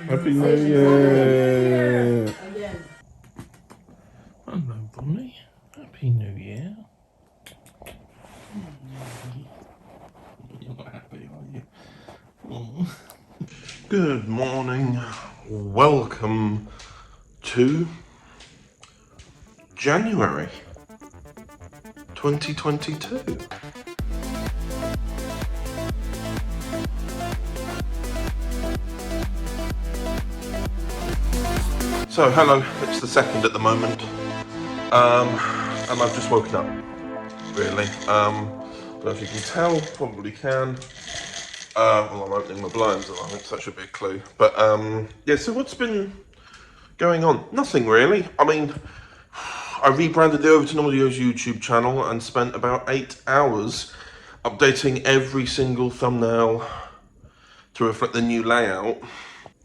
Happy New Year! Hello, Bonnie. Happy New Year. You're not happy, are you? Oh. Good morning. Welcome to January 2022. So, hello, it's the 2nd at the moment, and I've just woken up, really. I don't know if you can tell, probably can. Well, I'm opening my blinds at the moment, so that should be a clue. But, yeah, so what's been going on? Nothing, really. I mean, I rebranded the Overton Audio's YouTube channel and spent about 8 hours updating every single thumbnail to reflect the new layout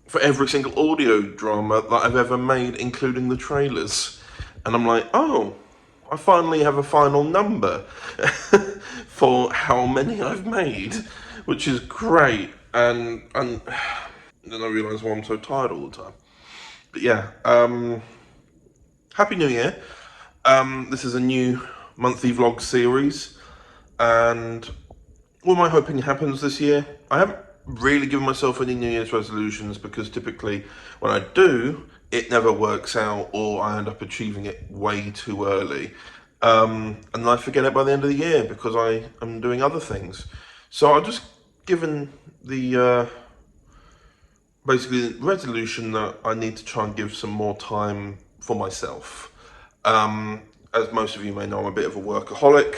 for every single audio drama that I've ever made, including the trailers. And I'm like, oh, I finally have a final number for how many I've made, which is great. And then I realise why I'm so tired all the time. But yeah, Happy New Year. This is a new monthly vlog series, and what am I hoping happens this year? I haven't really given myself any New Year's resolutions, because typically when I do, it never works out, or I end up achieving it way too early. And I forget it by the end of the year because I am doing other things. So I've just given the basically the resolution that I need to try and give some more time for myself. As most of you may know, I'm a bit of a workaholic.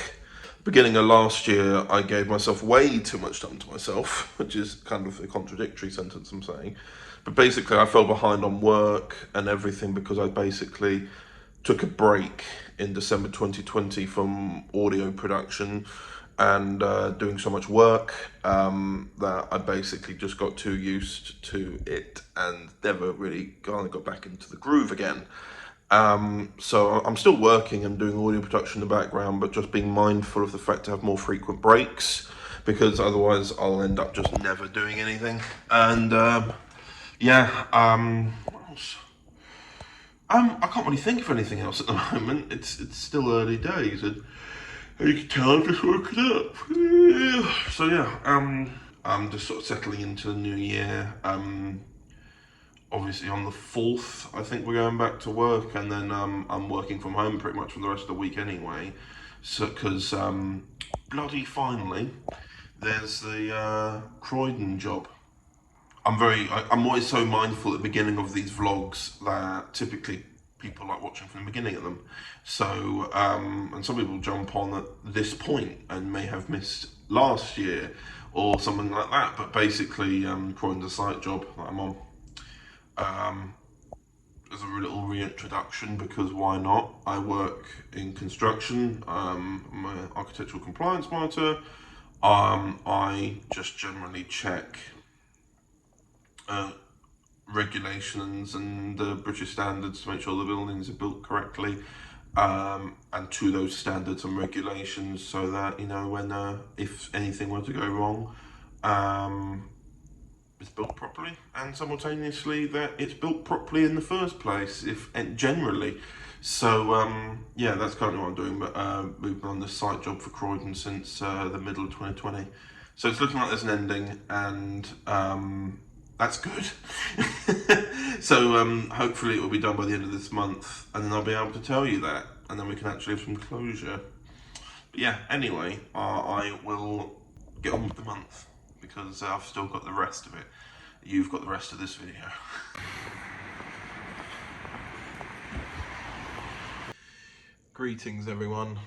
Beginning of last year, I gave myself way too much time to myself, which is kind of a contradictory sentence I'm saying. But basically, I fell behind on work and everything because I basically took a break in December 2020 from audio production and doing so much work that I basically just got too used to it and never really kind of got back into the groove again. So I'm still working and doing audio production in the background, but just being mindful of the fact to have more frequent breaks, because otherwise I'll end up just never doing anything. And yeah, what else? I can't really think of anything else at the moment. It's still early days, and you can tell I'm just working up. So yeah, I'm just sort of settling into the new year. Obviously on the 4th, I think we're going back to work, and then I'm working from home pretty much for the rest of the week anyway. So, because bloody finally, there's the Croydon job. I'm always so mindful at the beginning of these vlogs that typically people like watching from the beginning of them. So, and some people jump on at this point and may have missed last year or something like that. But basically, Croydon's a site job that I'm on. As a little reintroduction, because why not? I work in construction. I'm an architectural compliance monitor. I just generally check regulations and British standards to make sure the buildings are built correctly, and to those standards and regulations, so that, you know, when if anything were to go wrong, it's built properly, and simultaneously that it's built properly in the first place, and generally. So yeah, that's kind of what I'm doing. But we've been on this site job for Croydon since the middle of 2020, so it's looking like there's an ending, and that's good. So hopefully it will be done by the end of this month, and then I'll be able to tell you that, and then we can actually have some closure. But yeah, anyway, I will get on with the month, because I've still got the rest of it. You've got the rest of this video. Greetings, everyone.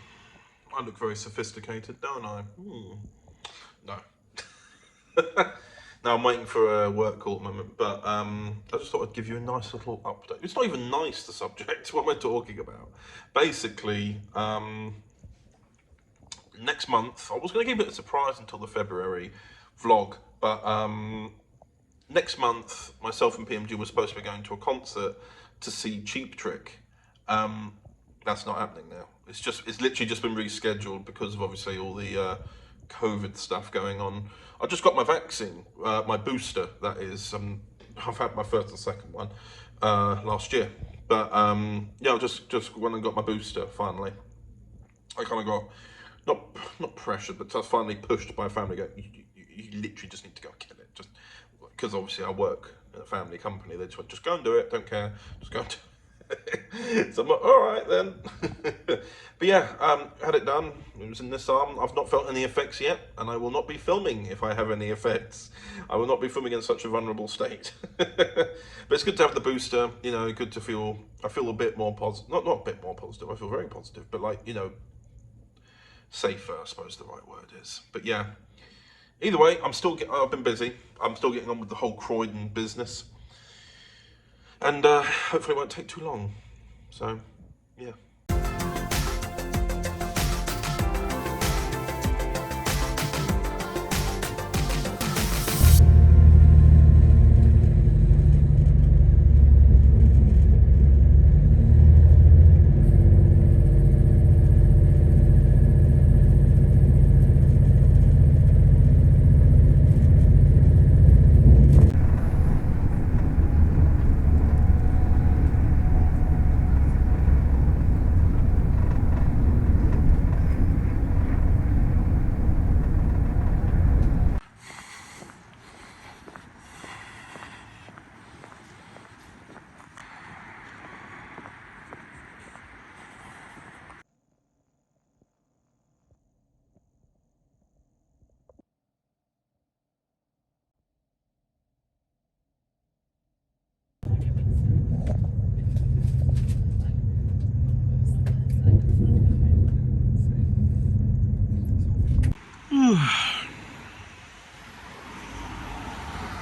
I look very sophisticated, don't I? No. Now I'm waiting for a work call at the moment, but I just thought I'd give you a nice little update. It's not even nice, the subject. What am I talking about? Basically, next month, I was going to keep it a surprise until the February vlog, but next month, myself and PMG were supposed to be going to a concert to see Cheap Trick. That's not happening now. It's literally just been rescheduled because of obviously all the COVID stuff going on. I just got my vaccine, my booster, that is. I've had my first and second one last year, but yeah, I just went and got my booster finally. I kind of got not pressured, but I was finally pushed by a family. Go, you literally just need to go kill it, just because obviously I work in a family company. They just went, just go and do it. Don't care, just go and do it. So I'm like, all right then. But yeah, had it done. It was in this arm. I've not felt any effects yet, and I will not be filming if I have any effects. I will not be filming in such a vulnerable state. But it's good to have the booster. You know, good to feel. I feel a bit more positive. Not a bit more positive. I feel very positive, but like, you know, safer, I suppose the right word is. But yeah. Either way, I've been busy. I'm still getting on with the whole Croydon business. And hopefully it won't take too long. So, yeah.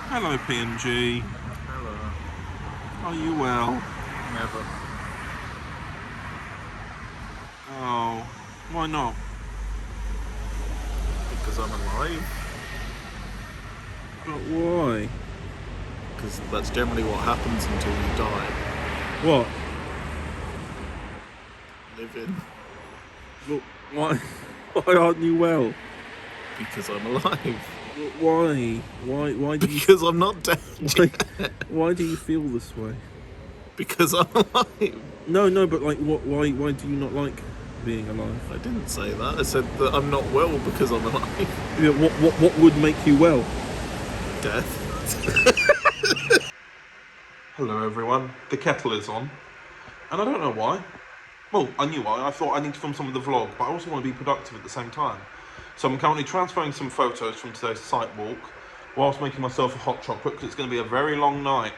Hello, PMG. Hello. Are you well? Never. Oh, why not? Because I'm alive. But why? Because that's generally what happens until you die. What? Living. Look, why? Why aren't you well? Because I'm alive. Why? Why do you? Because I'm not dead yet. Why do you feel this way? Because I'm alive. No, but like, what? Why do you not like being alive? I didn't say that. I said that I'm not well because I'm alive. Yeah, what would make you well? Death. Hello, everyone. The kettle is on, and I don't know why. Well, I knew why. I thought I need to film some of the vlog, but I also want to be productive at the same time. So I'm currently transferring some photos from today's site walk whilst making myself a hot chocolate because it's going to be a very long night.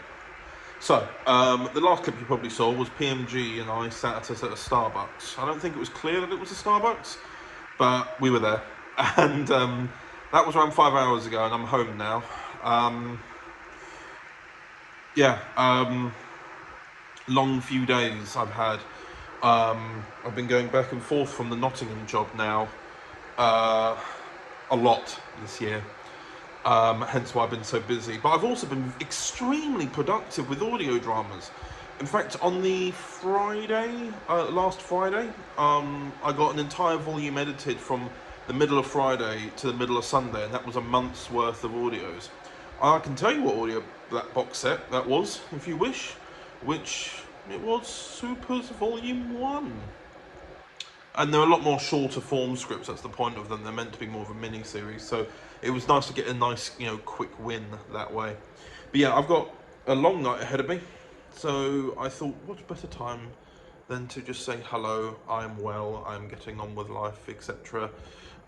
So, the last clip you probably saw was PMG and I sat at a Starbucks. I don't think it was clear that it was a Starbucks, but we were there. And that was around 5 hours ago, and I'm home now. Long few days I've had. I've been going back and forth from the Nottingham job now a lot this year, hence why I've been so busy. But I've also been extremely productive with audio dramas. In fact, on the Friday, last Friday, I got an entire volume edited from the middle of Friday to the middle of Sunday, and that was a month's worth of audios. I can tell you what audio that box set that was, if you wish, which it was Supers Volume 1. And they're a lot more shorter form scripts, that's the point of them. They're meant to be more of a mini-series, so it was nice to get a nice, quick win that way. But yeah, I've got a long night ahead of me, so I thought, what better time than to just say hello, I'm well, I'm getting on with life, etc.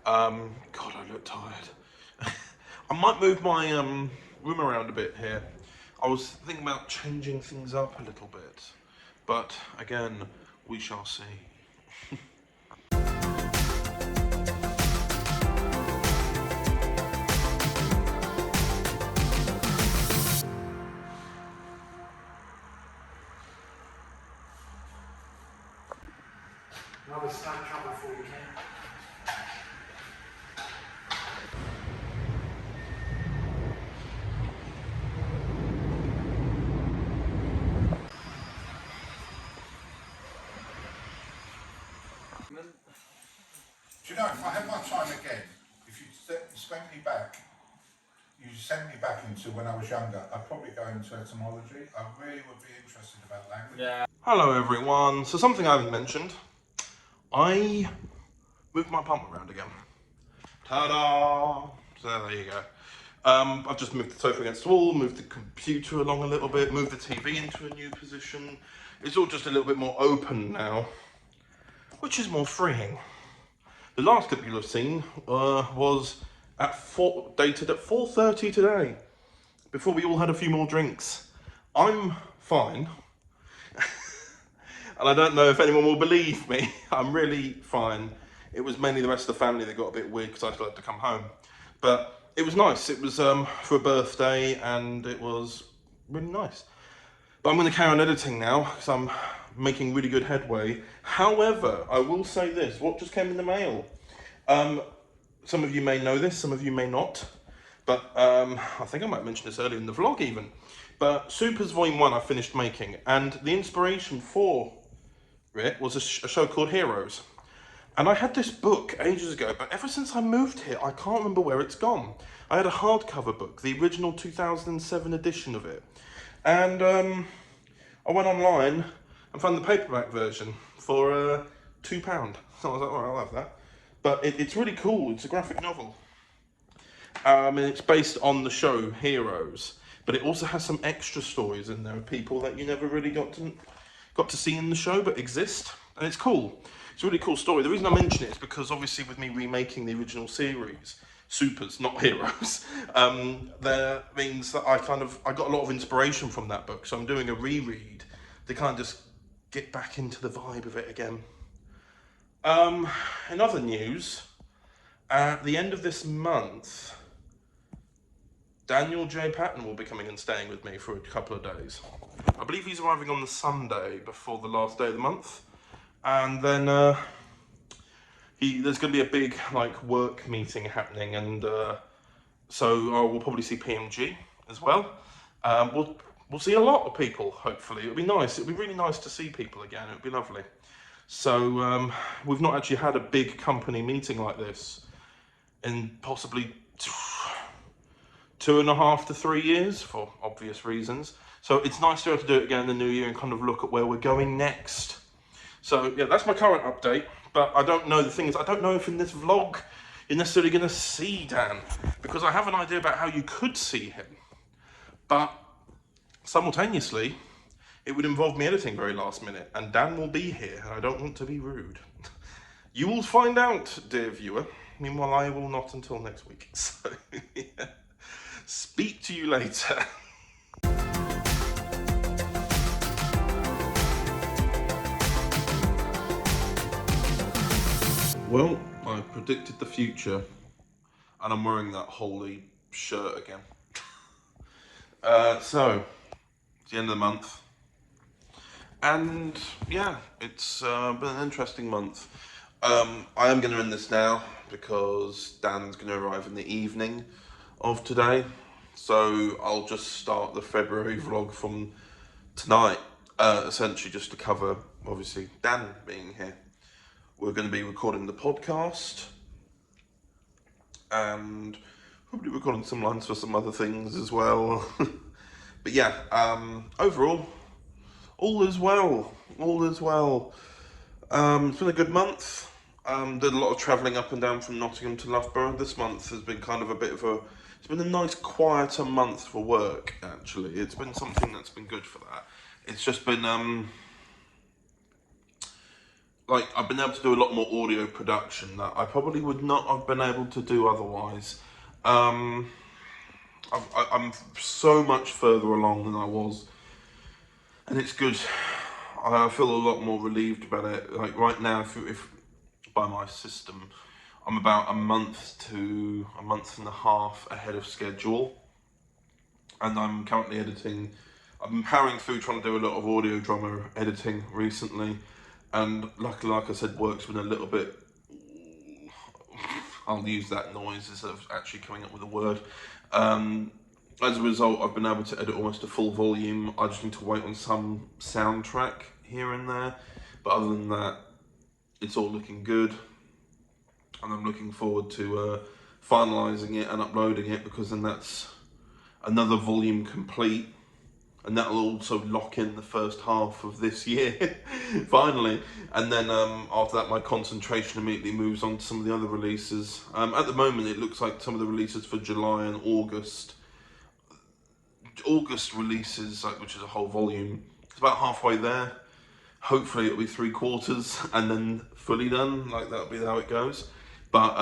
God, I look tired. I might move my room around a bit here. I was thinking about changing things up a little bit, but again, we shall see. No, it's no trouble for you, Ken. Do you know, if I had my time again, if you sent me back, you sent me back into when I was younger, I'd probably go into etymology. I really would be interested about language. Yeah. Hello everyone. So something I haven't mentioned, I moved my pump around again. Ta-da! So there you go. I've just moved the sofa against the wall, moved the computer along a little bit, moved the TV into a new position. It's all just a little bit more open now, which is more freeing. The last clip you'll have seen was dated at 4:30 today, before we all had a few more drinks. I'm fine. And I don't know if anyone will believe me. I'm really fine. It was mainly the rest of the family that got a bit weird because I still had to come home. But it was nice. It was for a birthday and it was really nice. But I'm going to carry on editing now because I'm making really good headway. However, I will say this. What just came in the mail? Some of you may know this, some of you may not. But I think I might mention this earlier in the vlog even. But Supers Volume 1 I finished making. And the inspiration for it was a show called Heroes. And I had this book ages ago, but ever since I moved here, I can't remember where it's gone. I had a hardcover book, the original 2007 edition of it. And I went online and found the paperback version for £2. So I was like, all right, I'll have that. But it's really cool. It's a graphic novel. And it's based on the show Heroes. But it also has some extra stories in there of people that you never really got to see in the show, but exist. And it's cool. It's a really cool story. The reason I mention it is because obviously with me remaking the original series, Supers, not Heroes, that means that I got a lot of inspiration from that book. So I'm doing a reread to kind of just get back into the vibe of it again. In other news, at the end of this month, Daniel J. Patton will be coming and staying with me for a couple of days. I believe he's arriving on the Sunday before the last day of the month. And then there's going to be a big work meeting happening, and so I will probably see PMG as well. We'll see a lot of people, hopefully. It'll be nice. It'll be really nice to see people again. It'll be lovely. So we've not actually had a big company meeting like this in possibly 2.5 to 3 years, for obvious reasons. So it's nice to be able to do it again in the new year and kind of look at where we're going next. So yeah, that's my current update, but I don't know, the thing is, I don't know if in this vlog you're necessarily going to see Dan, because I have an idea about how you could see him, but simultaneously, it would involve me editing very last minute, and Dan will be here, and I don't want to be rude. You will find out, dear viewer. Meanwhile, I will not until next week. So, yeah. Speak to you later. Well, I predicted the future, and I'm wearing that holy shirt again. So, it's the end of the month, and yeah, it's been an interesting month. I am going to end this now, because Dan's going to arrive in the evening of today, so I'll just start the February vlog from tonight, essentially just to cover, obviously, Dan being here. We're going to be recording the podcast and probably recording some lines for some other things as well. But yeah, overall, all is well. All is well. It's been a good month. Did a lot of travelling up and down from Nottingham to Loughborough. This month has been kind of it's been a nice quieter month for work, actually. It's been something that's been good for that. It's just been, I've been able to do a lot more audio production that I probably would not have been able to do otherwise. I'm so much further along than I was, and it's good. I feel a lot more relieved about it. Like right now, if by my system, I'm about a month to a month and a half ahead of schedule, and I'm currently editing. I've been powering through trying to do a lot of audio drama editing recently. and luckily, like I said, work's been a little bit, I'll use that noise instead of actually coming up with a word. As a result, I've been able to edit almost to full volume. I just need to wait on some soundtrack here and there, but other than that, it's all looking good, and I'm looking forward to finalising it and uploading it, because then that's another volume complete, and that'll also lock in the first half of this year, finally. And then after that, my concentration immediately moves on to some of the other releases. At the moment, it looks like some of the releases for July and August releases, like, which is a whole volume, it's about halfway there. Hopefully it'll be 3/4 and then fully done, like that'll be how it goes. But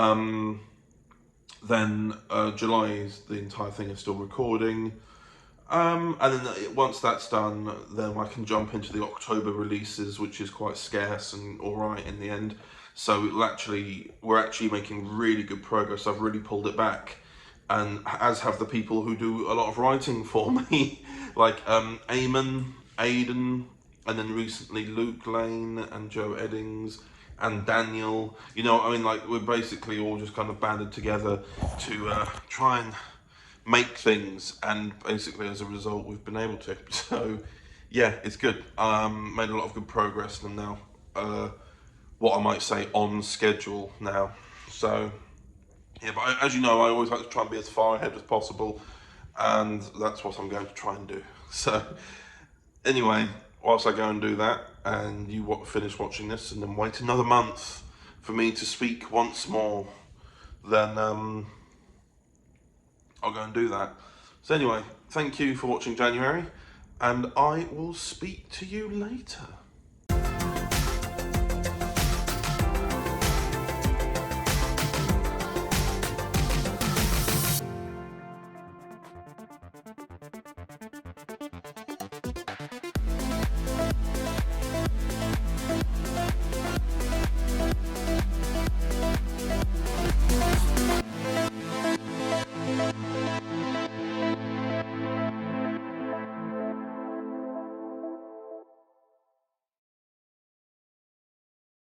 then July is, the entire thing is still recording. And then once that's done, then I can jump into the October releases, which is quite scarce and alright in the end. So we're actually making really good progress. I've really pulled it back, and as have the people who do a lot of writing for me, like Eamon, Aidan, and then recently Luke Lane and Joe Eddings and Daniel. You know, I mean, like, we're basically all just kind of banded together to try and make things, and basically as a result we've been able to. So yeah, it's good. Made a lot of good progress, and I'm now what I might say on schedule now. So yeah, but as you know, I always like to try and be as far ahead as possible, and that's what I'm going to try and do. So anyway, whilst I go and do that, and you finish watching this, and then wait another month for me to speak once more, then I'll go and do that. So anyway, thank you for watching January, and I will speak to you later.